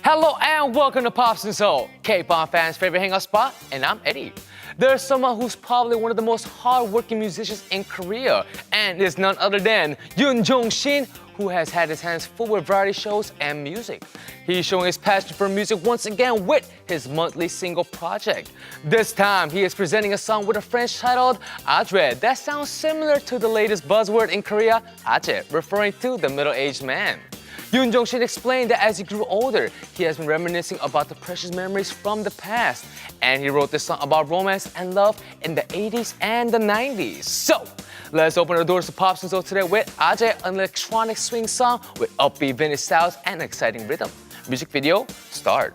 Hello and welcome to Pops In Seoul, K-pop fans' favorite hangout spot, and I'm Eddy. There's someone who's probably one of the most hard-working musicians in Korea, and it's none other than Yoon Jong-shin, who has had his hands full with variety shows and music. He's showing his passion for music once again with his monthly single project. This time, he is presenting a song with a French titled Adre that sounds similar to the latest buzzword in Korea, aje, referring to the middle-aged man. Yoon Jong-shin explained that as he grew older, he has been reminiscing about the precious memories from the past. And he wrote this song about romance and love in the 80s and the 90s. So, let's open our doors to Pops In Seoul today with Aje, an electronic swing song with upbeat vintage styles and exciting rhythm. Music video, start.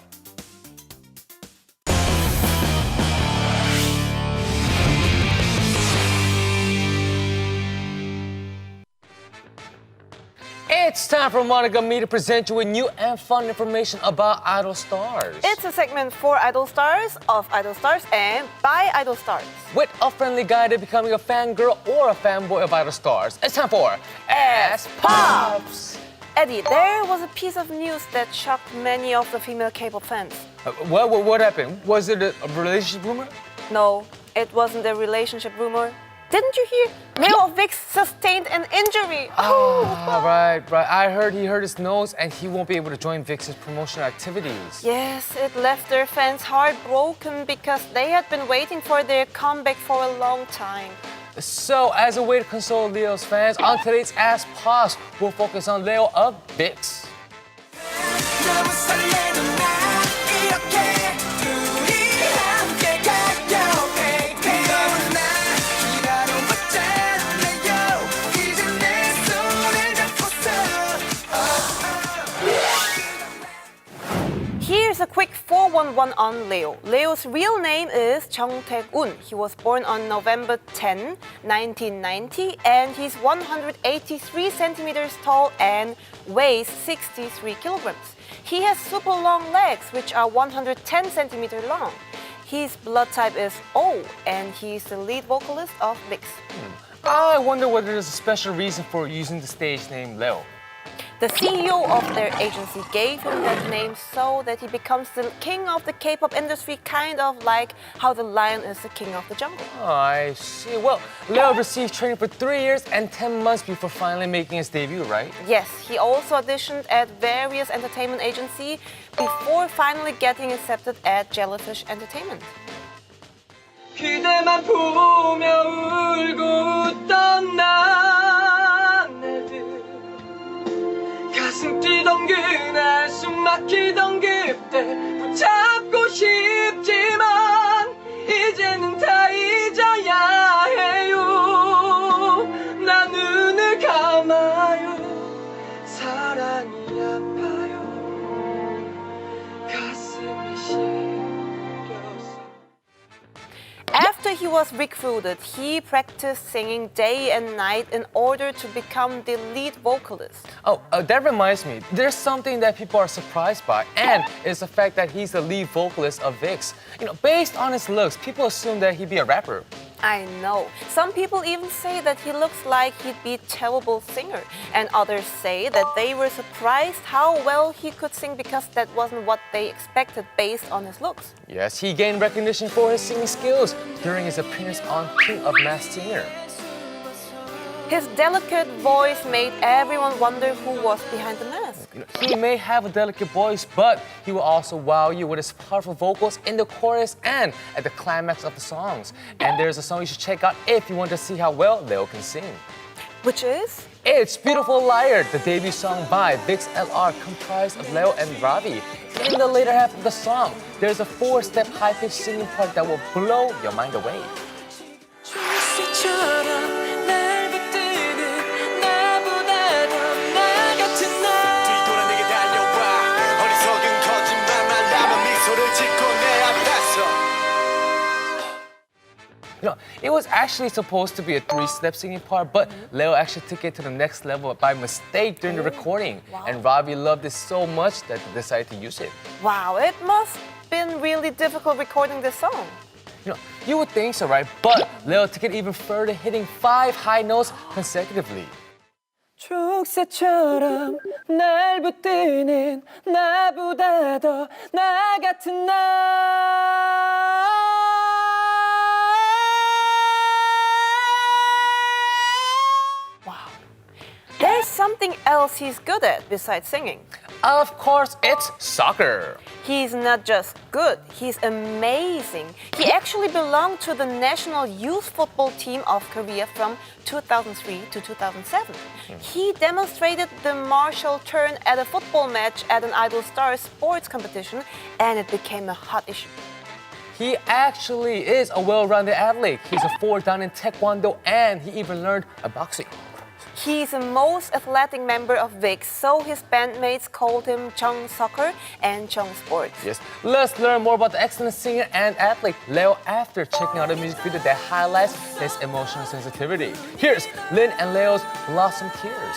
It's time for Monika and me to present you with new and fun information about idol stars. It's a segment for idol stars, of idol stars, and by idol stars. With a friendly guide to becoming a fangirl or a fanboy of idol stars, it's time for Ask Pops! Eddy, there was a piece of news that shocked many of the female K-pop fans. What happened? Was it a relationship rumor? No, it wasn't a relationship rumor. Didn't you hear? Leo Vix sustained an injury. Right. I heard he hurt his nose and he won't be able to join VIX's promotional activities. Yes, it left their fans heartbroken because they had been waiting for their comeback for a long time. So, as a way to console Leo's fans, on today's Ask Pops, we'll focus on Leo of VIX. Here's a quick 411 on Leo. Leo's real name is Jung Taek-un. He was born on November 10, 1990, and he's 183 centimeters tall and weighs 63 kilograms. He has super long legs, which are 110 centimeters long. His blood type is O, and he's the lead vocalist of VIX. I wonder whether there's a special reason for using the stage name Leo. The CEO of their agency gave him that name so that he becomes the king of the K-pop industry, kind of like how the lion is the king of the jungle. Oh, I see. Well, Leo received training for 3 years and 10 months before finally making his debut, right? Yes, he also auditioned at various entertainment agencies before finally getting accepted at Jellyfish Entertainment. 그대만 보며 울고 웃던 나날들 가슴 뛰던 그날 숨 막히던 그때 붙잡고 싶지만 이제는 다 잊어야 해요 나 눈을 감아요 사랑이 아파요 가슴이 시려서 After he was recruited, he practiced singing day and night in order to become the lead vocalist. That reminds me, there's something that people are surprised by, and it's the fact that he's the lead vocalist of VIX. Based on his looks, people assume that he'd be a rapper. I know. Some people even say that he looks like he'd be a terrible singer, and others say that they were surprised how well he could sing because that wasn't what they expected based on his looks. Yes, he gained recognition for his singing skills during his appearance on King of Masked Singer. His delicate voice made everyone wonder who was behind the mask. He may have a delicate voice, but he will also wow you with his powerful vocals in the chorus and at the climax of the songs. And there's a song you should check out if you want to see how well Leo can sing. Which is? It's Beautiful Liar, the debut song by VIX LR, comprised of Leo and Ravi. In the later half of the song, there's a 4-step high-pitched singing part that will blow your mind away. It was actually supposed to be a 3-step singing part, but Leo actually took it to the next level by mistake during the recording. Wow. And Ravi loved it so much that they decided to use it. Wow, it must have been really difficult recording this song. You would think so, right? But Leo took it even further, hitting 5 high notes consecutively. 족쇄처럼 날 붙드는 나보다 더 나 같은 나. There's something else he's good at besides singing. Of course, it's soccer. He's not just good, he's amazing. He actually belonged to the national youth football team of Korea from 2003 to 2007. He demonstrated the martial turn at a football match at an Idol Star sports competition, and it became a hot issue. He actually is a well-rounded athlete. He's a 4-dan in Taekwondo, and he even learned boxing. He's the most athletic member of VIX, so his bandmates called him Chung Soccer and Chung Sports. Yes, let's learn more about the excellent singer and athlete Leo after checking out a music video that highlights his emotional sensitivity. Here's Lin and Leo's Blossom Tears.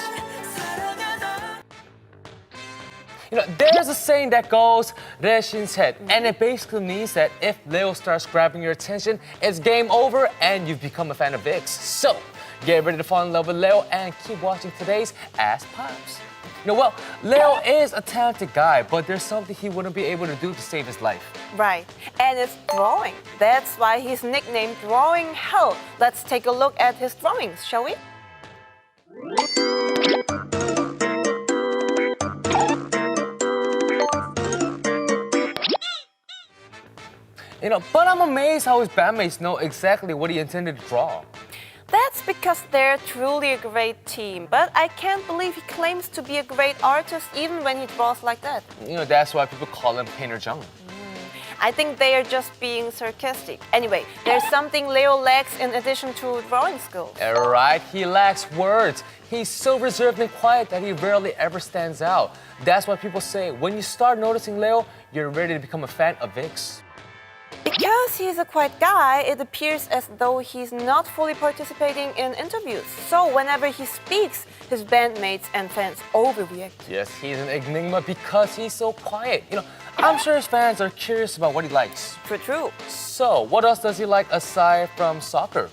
You know, there's a saying that goes, "레신셋," and it basically means that if Leo starts grabbing your attention, it's game over and you've become a fan of VIX. So, get ready to fall in love with Leo and keep watching today's Ask Pops. You know, well, Leo is a talented guy, but there's something he wouldn't be able to do to save his life. Right, and it's drawing. That's why he's nicknamed Drawing Hell. Let's take a look at his drawings, shall we? You know, but I'm amazed how his bandmates know exactly what he intended to draw. That's because they're truly a great team, but I can't believe he claims to be a great artist even when he draws like that. You know, that's why people call him Painter Jung. I think they are just being sarcastic. Anyway, there's something Leo lacks in addition to drawing skills. Right, he lacks words. He's so reserved and quiet that he rarely ever stands out. That's why people say when you start noticing Leo, you're ready to become a fan of VIX. Because he's a quiet guy, it appears as though he's not fully participating in interviews. So whenever he speaks, his bandmates and fans overreact. Yes, he's an enigma because he's so quiet. You know, I'm sure his fans are curious about what he likes. True. So, what else does he like aside from soccer?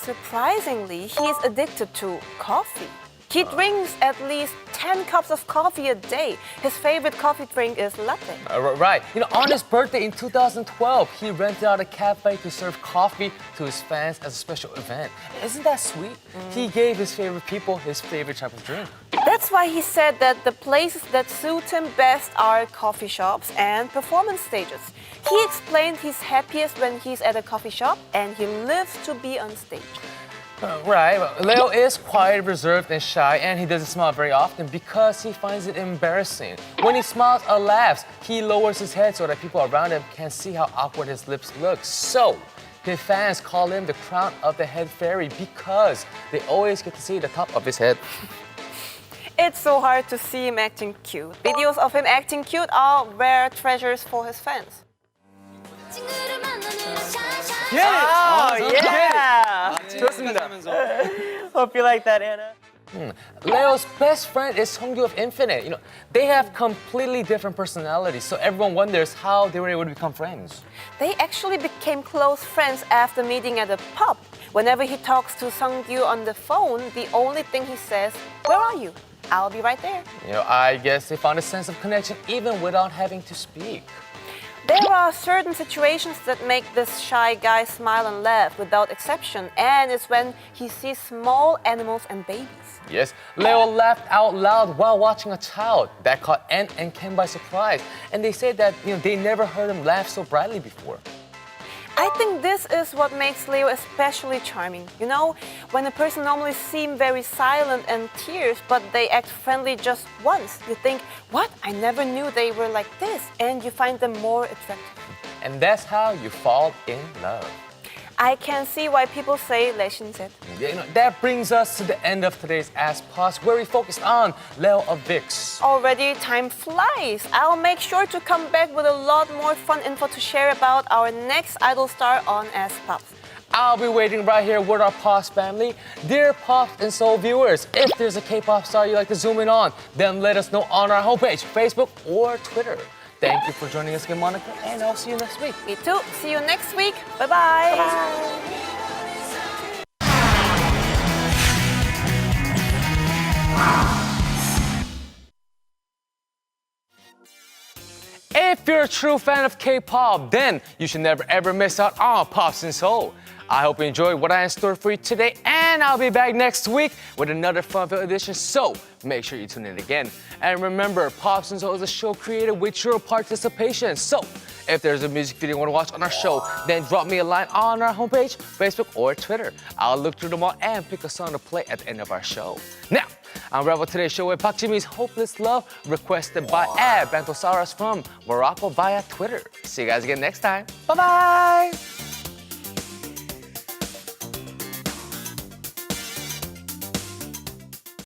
Surprisingly, he's addicted to coffee. He drinks at least 10 cups of coffee a day. His favorite coffee drink is latte. Right. You know, on his birthday in 2012, he rented out a cafe to serve coffee to his fans as a special event. Isn't that sweet? He gave his favorite people his favorite type of drink. That's why he said that the places that suit him best are coffee shops and performance stages. He explained he's happiest when he's at a coffee shop and he lives to be on stage. Right. Leo is quiet, reserved, and shy, and he doesn't smile very often because he finds it embarrassing. When he smiles or laughs, he lowers his head so that people around him can see how awkward his lips look. So, his fans call him the crown of the head fairy because they always get to see the top of his head. It's so hard to see him acting cute. Videos of him acting cute are rare treasures for his fans. 좋습니다. Hope you like that, Anna. Leo's best friend is Seongyu of Infinite. You know, they have completely different personalities, so everyone wonders how they were able to become friends. They actually became close friends after meeting at a pub. Whenever he talks to Seongyu on the phone, the only thing he says, "Where are you? I'll be right there." You know, I guess they found a sense of connection even without having to speak. There are certain situations that make this shy guy smile and laugh without exception, and it's when he sees small animals and babies. Yes, Leo laughed out loud while watching a child. That caught Ann and Ken by surprise, and they said that they never heard him laugh so brightly before. I think this is what makes Leo especially charming. You know, when a person normally seems very silent and tears, but they act friendly just once, you think, what? I never knew they were like this, and you find them more attractive. And that's how you fall in love. I can see why people say 레신셋. That brings us to the end of today's Ask Pops, where we focused on Leo of VIX. Already time flies. I'll make sure to come back with a lot more fun info to share about our next idol star on Ask Pops. I'll be waiting right here with our Pops family. Dear Pops in Seoul viewers, if there's a K-pop star you'd like to zoom in on, then let us know on our homepage, Facebook, or Twitter. Thank you for joining us again, Monika, and I'll see you next week. Me too. See you next week. Bye-bye. Bye. If you're a true fan of K-pop, then you should never ever miss out on Pops in Seoul. I hope you enjoyed what I had in store for you today, and I'll be back next week with another fun-filled edition, so make sure you tune in again. And remember, Pops in Seoul is a show created with your participation, so if there's a music video you want to watch on our show, then drop me a line on our homepage, Facebook, or Twitter. I'll look through them all and pick a song to play at the end of our show. Now, on Rebel Today's show with Park Jimin's Hopeless Love, requested by Bantosaurus from Morocco via Twitter. See you guys again next time. Bye-bye!